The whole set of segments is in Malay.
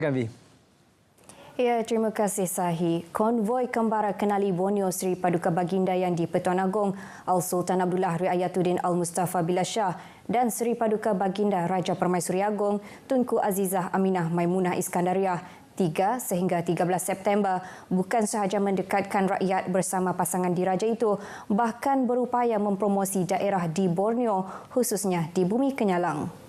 Gavi. Ya, terima kasih Sahi. Konvoi kembara kenali Borneo Seri Paduka Baginda yang di Pertuan Agong Al-Sultan Abdullah Riayatuddin Al-Mustafa Billah Shah dan Seri Paduka Baginda Raja Permaisuri Agong Tunku Azizah Aminah Maimunah Iskandariah 3 sehingga 13 September bukan sahaja mendekatkan rakyat bersama pasangan diraja itu, bahkan berupaya mempromosi daerah di Borneo khususnya di Bumi Kenyalang.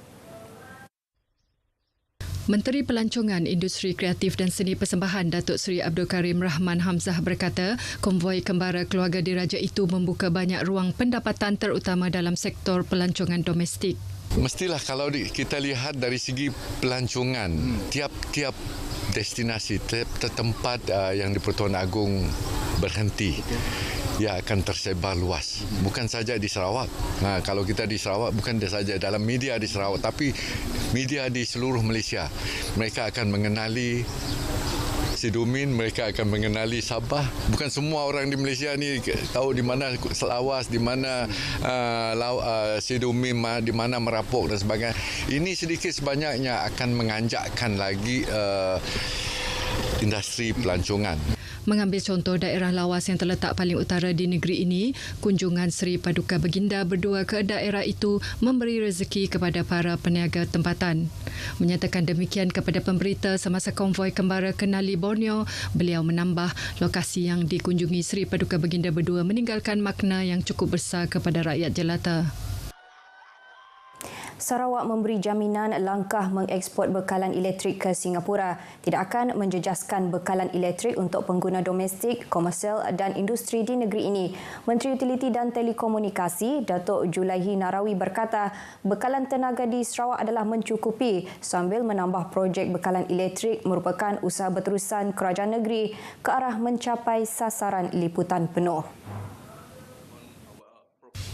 Menteri Pelancongan, Industri Kreatif dan Seni Persembahan Datuk Seri Abdul Karim Rahman Hamzah berkata, konvoi kembara keluarga diraja itu membuka banyak ruang pendapatan terutama dalam sektor pelancongan domestik. Mestilah kalau kita lihat dari segi pelancongan, tiap-tiap destinasi, tiap tempat yang di Pertuan Agong berhenti, ia akan tersebar luas. Bukan saja di Sarawak. Kalau kita di Sarawak, bukan saja dalam media di Sarawak, tapi media di seluruh Malaysia. Mereka akan mengenali Sidumin, mereka akan mengenali Sabah. Bukan semua orang di Malaysia ni tahu di mana Selawas, di mana Sidumin, di mana Merapuk dan sebagainya. Ini sedikit sebanyaknya akan menganjakkan lagi industri pelancongan. Mengambil contoh daerah lawas yang terletak paling utara di negeri ini, kunjungan Seri Paduka Baginda berdua ke daerah itu memberi rezeki kepada para peniaga tempatan. Menyatakan demikian kepada pemberita semasa konvoi kembara kenali Borneo, beliau menambah lokasi yang dikunjungi Seri Paduka Baginda berdua meninggalkan makna yang cukup besar kepada rakyat jelata. Sarawak memberi jaminan langkah mengeksport bekalan elektrik ke Singapura tidak akan menjejaskan bekalan elektrik untuk pengguna domestik, komersial dan industri di negeri ini. Menteri Utiliti dan Telekomunikasi, Datuk Julaihi Narawi berkata, bekalan tenaga di Sarawak adalah mencukupi sambil menambah projek bekalan elektrik merupakan usaha berterusan kerajaan negeri ke arah mencapai sasaran liputan penuh.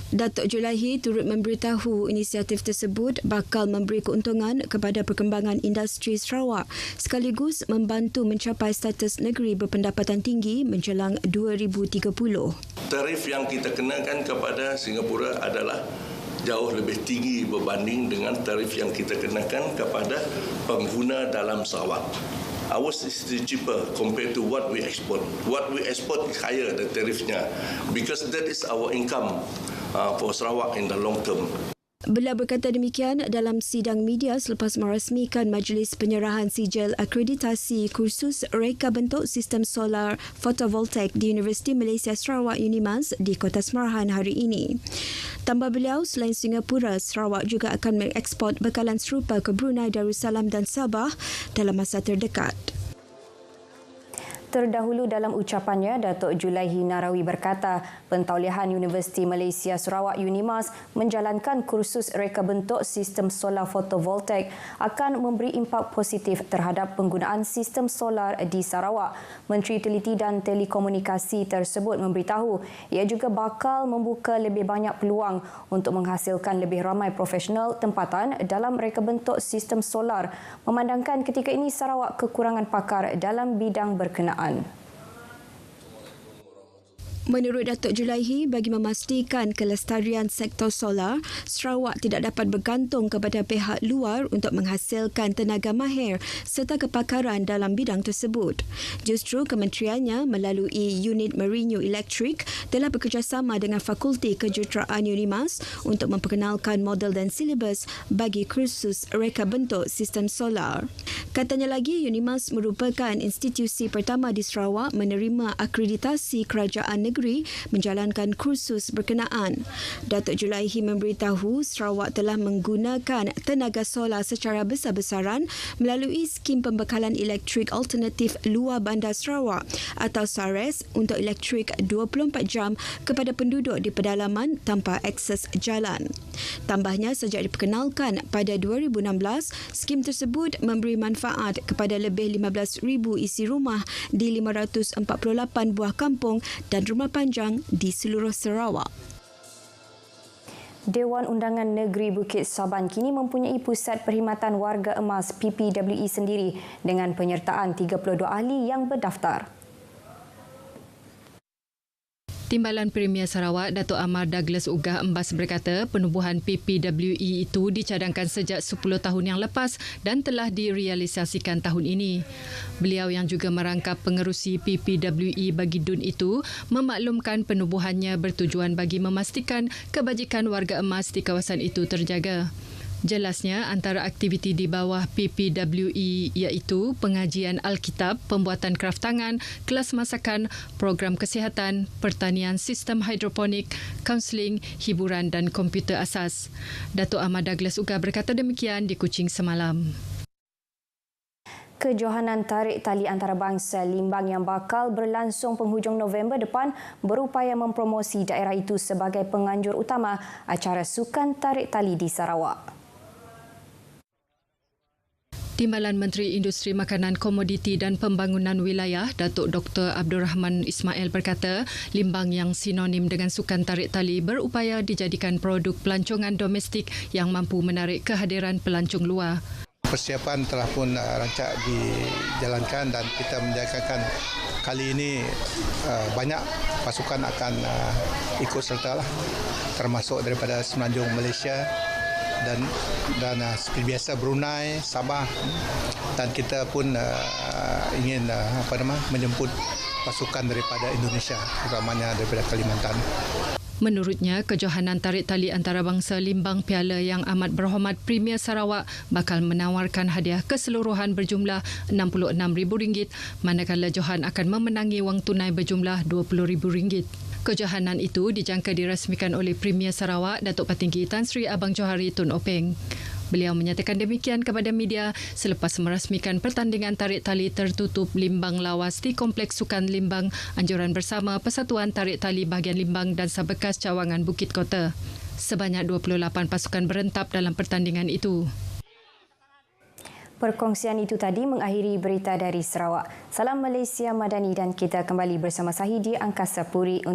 Datuk Julaihi turut memberitahu inisiatif tersebut bakal memberi keuntungan kepada perkembangan industri Sarawak sekaligus membantu mencapai status negeri berpendapatan tinggi menjelang 2030. Tarif yang kita kenakan kepada Singapura adalah jauh lebih tinggi berbanding dengan tarif yang kita kenakan kepada pengguna dalam Sarawak. Ours is cheaper compared to what we export. What we export is higher the tarifnya because that is our income for Sarawak in the long term. Beliau berkata demikian dalam sidang media selepas merasmikan Majlis Penyerahan Sijil Akreditasi kursus reka bentuk sistem solar fotovoltaik di Universiti Malaysia Sarawak UNIMAS di Kota Semarahan hari ini. Tambah beliau, selain Singapura, Sarawak juga akan mengeksport bekalan serupa ke Brunei Darussalam dan Sabah dalam masa terdekat. Terdahulu dalam ucapannya, Datuk Julaihi Narawi berkata, Pentaulihan Universiti Malaysia Sarawak UNIMAS menjalankan kursus reka bentuk sistem solar fotovoltaik akan memberi impak positif terhadap penggunaan sistem solar di Sarawak. Menteri Utiliti dan Telekomunikasi tersebut memberitahu ia juga bakal membuka lebih banyak peluang untuk menghasilkan lebih ramai profesional tempatan dalam reka bentuk sistem solar, memandangkan ketika ini Sarawak kekurangan pakar dalam bidang berkenaan. Menurut Datuk Julaihi, bagi memastikan kelestarian sektor solar, Sarawak tidak dapat bergantung kepada pihak luar untuk menghasilkan tenaga mahir serta kepakaran dalam bidang tersebut. Justru kementeriannya melalui unit Merinyo Electric telah bekerjasama dengan Fakulti Kejuruteraan UNIMAS untuk memperkenalkan model dan silibus bagi kursus reka bentuk sistem solar. Katanya lagi, UNIMAS merupakan institusi pertama di Sarawak menerima akreditasi kerajaan negeri menjalankan kursus berkenaan. Datuk Julaihi memberitahu Sarawak telah menggunakan tenaga solar secara besar-besaran melalui skim pembekalan elektrik alternatif luar bandar Sarawak atau SARES untuk elektrik 24 jam kepada penduduk di pedalaman tanpa akses jalan. Tambahnya, sejak diperkenalkan pada 2016, skim tersebut memberi manfaat kepada lebih 15,000 isi rumah di 548 buah kampung dan rumah panjang di seluruh Sarawak. Dewan Undangan Negeri Bukit Saban kini mempunyai pusat perkhidmatan warga emas PPWE sendiri dengan penyertaan 32 ahli yang berdaftar. Timbalan Premier Sarawak Datuk Amar Douglas Ugah Embas berkata penubuhan PPWE itu dicadangkan sejak 10 tahun yang lepas dan telah direalisasikan tahun ini. Beliau yang juga merangkap pengerusi PPWE bagi DUN itu memaklumkan penubuhannya bertujuan bagi memastikan kebajikan warga emas di kawasan itu terjaga. Jelasnya, antara aktiviti di bawah PPWE iaitu pengajian Alkitab, pembuatan kraft tangan, kelas masakan, program kesihatan, pertanian sistem hidroponik, kaunseling, hiburan dan komputer asas. Datuk Ahmad Douglas Ugah berkata demikian di Kuching semalam. Kejohanan tarik tali antarabangsa Limbang yang bakal berlangsung penghujung November depan berupaya mempromosi daerah itu sebagai penganjur utama acara sukan tarik tali di Sarawak. Timbalan Menteri Industri Makanan, Komoditi dan Pembangunan Wilayah, Datuk Dr. Abdul Rahman Ismail berkata, limbang yang sinonim dengan sukan tarik tali berupaya dijadikan produk pelancongan domestik yang mampu menarik kehadiran pelancong luar. Persiapan telah pun rancak dijalankan dan kita menjangkakan kali ini banyak pasukan akan ikut serta lah, termasuk daripada Semenanjung Malaysia dan seperti biasa Brunei, Sabah, dan kita pun ingin menjemput pasukan daripada Indonesia, terutamanya daripada Kalimantan. Menurutnya, kejohanan tarik tali antarabangsa Limbang Piala yang amat berhormat Premier Sarawak bakal menawarkan hadiah keseluruhan berjumlah RM66,000, manakala Johan akan memenangi wang tunai berjumlah RM20,000. Kejohanan itu dijangka dirasmikan oleh Premier Sarawak Datuk Patinggi Tan Sri Abang Johari Tun Openg. Beliau menyatakan demikian kepada media selepas merasmikan pertandingan tarik tali tertutup Limbang Lawas di Kompleks Sukan Limbang, anjuran bersama Persatuan Tarik Tali Bahagian Limbang dan Sabekas Cawangan Bukit Kota. Sebanyak 28 pasukan berentap dalam pertandingan itu. Perkongsian itu tadi mengakhiri berita dari Sarawak. Salam Malaysia Madani dan kita kembali bersama Sahidi Angkasa Puri.